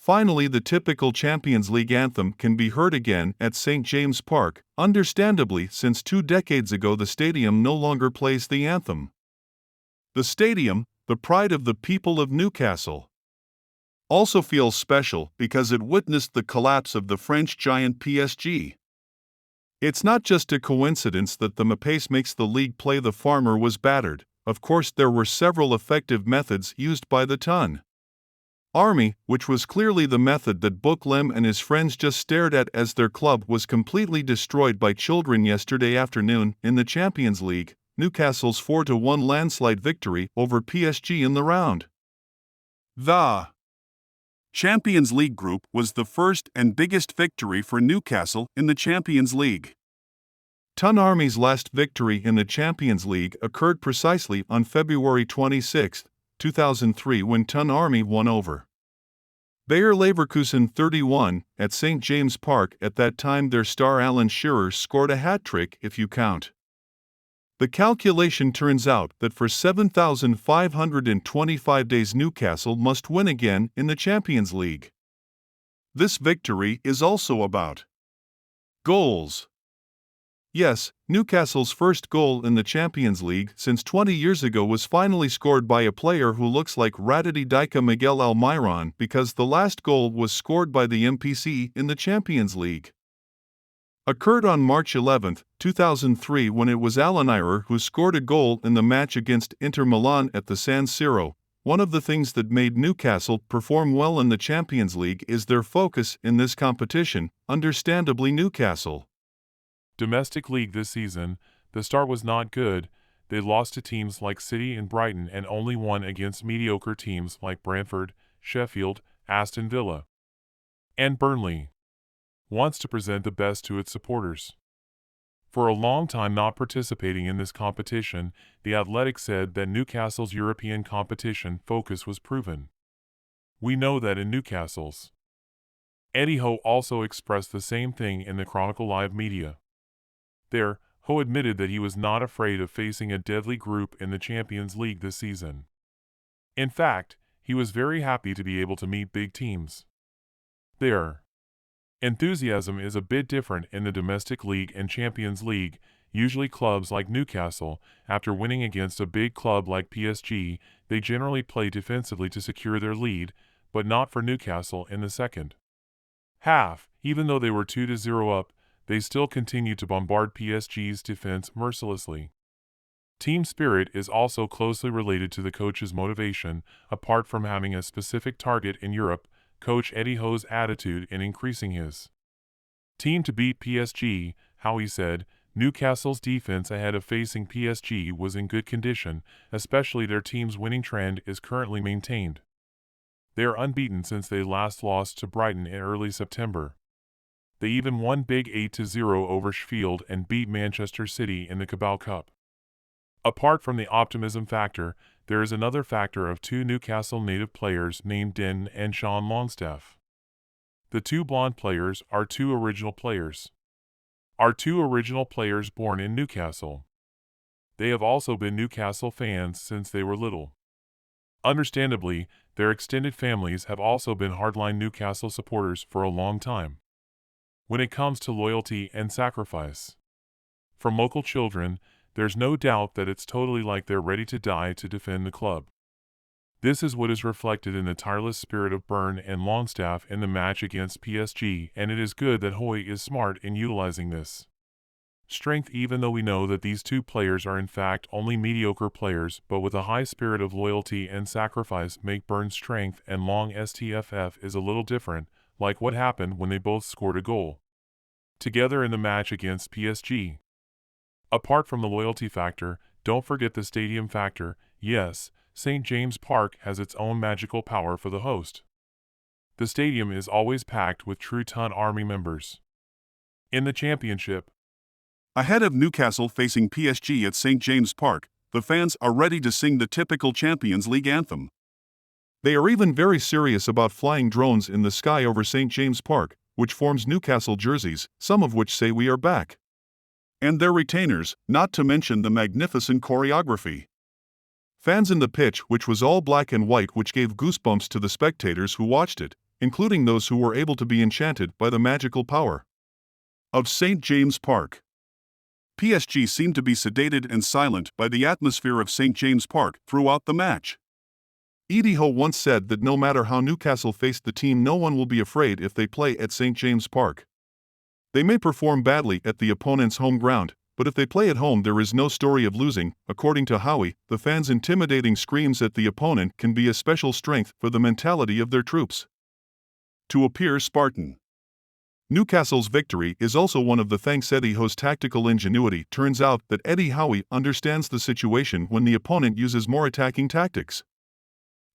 Finally, the typical Champions League anthem can be heard again at St. James Park, understandably, since 2 decades ago the stadium no longer plays the anthem. The stadium, the pride of the people of Newcastle, also feels special because it witnessed the collapse of the French giant PSG. It's not just a coincidence that the pace makes the league play the farmer was battered. Of course, there were several effective methods used by the ton Army, which was clearly the method that Booklim and his friends just stared at as their club was completely destroyed by children yesterday afternoon in the Champions League, Newcastle's 4-1 landslide victory over PSG in the round. The Champions League group was the first and biggest victory for Newcastle in the Champions League. Ton Army's last victory in the Champions League occurred precisely on February 26, 2003 when Ton Army won over Bayer Leverkusen 31 at St. James Park. At that time their star Alan Shearer scored a hat-trick if you count. The calculation turns out that for 7,525 days Newcastle must win again in the Champions League. This victory is also about goals. Yes, Newcastle's first goal in the Champions League since 20 years ago was finally scored by a player who looks like Ratati Dika Miguel Almiron because the last goal was scored by the MPC in the Champions League. Occurred on March 11, 2003 when it was Alanirer who scored a goal in the match against Inter Milan at the San Siro. One of the things that made Newcastle perform well in the Champions League is their focus in this competition, understandably Newcastle. Domestic league this season, the start was not good. They lost to teams like City and Brighton and only won against mediocre teams like Brentford, Sheffield, Aston Villa, and Burnley. Wants to present the best to its supporters. For a long time not participating in this competition, The Athletic said that Newcastle's European competition focus was proven. We know that in Newcastle's. Eddie Howe also expressed the same thing in the Chronicle Live media. There, Howe admitted that he was not afraid of facing a deadly group in the Champions League this season. In fact, he was very happy to be able to meet big teams. Their enthusiasm is a bit different in the domestic league and Champions League. Usually clubs like Newcastle, after winning against a big club like PSG, they generally play defensively to secure their lead, but not for Newcastle in the second half. Even though they were 2-0 up, they still continued to bombard PSG's defense mercilessly. Team spirit is also closely related to the coach's motivation. Apart from having a specific target in Europe, Coach Eddie Howe's attitude in increasing his team to beat PSG, Howe said, Newcastle's defense ahead of facing PSG was in good condition, especially their team's winning trend is currently maintained. They are unbeaten since they last lost to Brighton in early September. They even won big 8-0 over Sheffield and beat Manchester City in the Carabao Cup. Apart from the optimism factor, there is another factor of 2 Newcastle native players named Den and Sean Longstaff. The 2 blonde players are 2 original players. Are 2 original players born in Newcastle. They have also been Newcastle fans since they were little. Understandably, their extended families have also been hardline Newcastle supporters for a long time. When it comes to loyalty and sacrifice from local children, there's no doubt that it's totally like they're ready to die to defend the club. This is what is reflected in the tireless spirit of Byrne and Longstaff in the match against PSG, and it is good that Howe is smart in utilizing this strength, even though we know that these 2 players are in fact only mediocre players, but with a high spirit of loyalty and sacrifice make Byrne's strength and Long STFF is a little different, like what happened when they both scored a goal together in the match against PSG. Apart from the loyalty factor, don't forget the stadium factor. Yes, St. James Park has its own magical power for the host. The stadium is always packed with true Ton Army members. In the championship, ahead of Newcastle facing PSG at St. James Park, the fans are ready to sing the typical Champions League anthem. They are even very serious about flying drones in the sky over St. James Park, which forms Newcastle jerseys, some of which say "We are back." And their retainers, not to mention the magnificent choreography. Fans in the pitch, which was all black and white, which gave goosebumps to the spectators who watched it, including those who were able to be enchanted by the magical power of St. James Park. PSG seemed to be sedated and silent by the atmosphere of St. James Park throughout the match. Eddie Howe once said that no matter how Newcastle faced the team, no one will be afraid if they play at St. James Park. They may perform badly at the opponent's home ground, but if they play at home there is no story of losing. According to Howe, the fans' intimidating screams at the opponent can be a special strength for the mentality of their troops to appear Spartan. Newcastle's victory is also one of the thanks Eddie Howe's tactical ingenuity. Turns out that Eddie Howe understands the situation when the opponent uses more attacking tactics.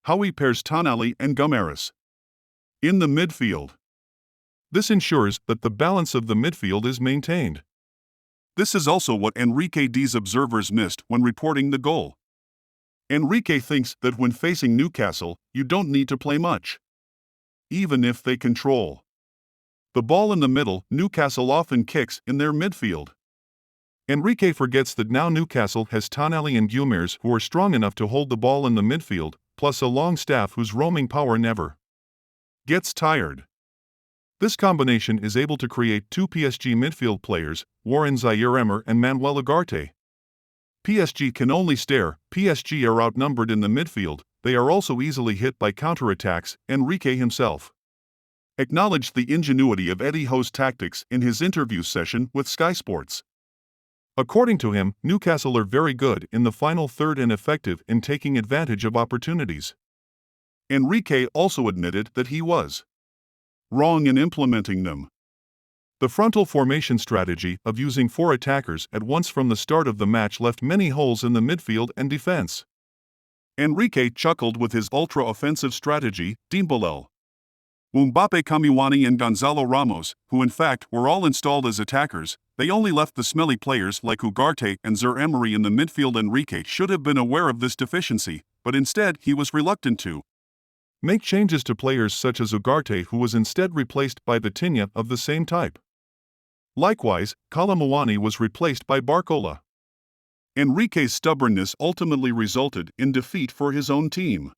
Howe pairs Tonali and Guimarães in the midfield. This ensures that the balance of the midfield is maintained. This is also what Enrique D's observers missed when reporting the goal. Enrique thinks that when facing Newcastle, you don't need to play much. Even if they control the ball in the middle, Newcastle often kicks in their midfield. Enrique forgets that now Newcastle has Tonali and Guimarães who are strong enough to hold the ball in the midfield, plus a long staff whose roaming power never gets tired. This combination is able to create two PSG midfield players, Warren Zaire-Emery and Manuel Ugarte. PSG can only stare. PSG are outnumbered in the midfield. They are also easily hit by counterattacks. Enrique himself acknowledged the ingenuity of Eddie Howe's tactics in his interview session with Sky Sports. According to him, Newcastle are very good in the final third and effective in taking advantage of opportunities. Enrique also admitted that he was wrong in implementing them. The frontal formation strategy of using four attackers at once from the start of the match left many holes in the midfield and defense. Enrique chuckled with his ultra-offensive strategy. Dembélé, Mbappe, Kamiwani and Gonzalo Ramos, who in fact were all installed as attackers, they only left the smelly players like Ugarte and Zaire-Emery in the midfield. Enrique should have been aware of this deficiency, but instead he was reluctant to make changes to players such as Ugarte, who was instead replaced by Vitinha of the same type. Likewise, Kalimuani was replaced by Barcola. Enrique's stubbornness ultimately resulted in defeat for his own team.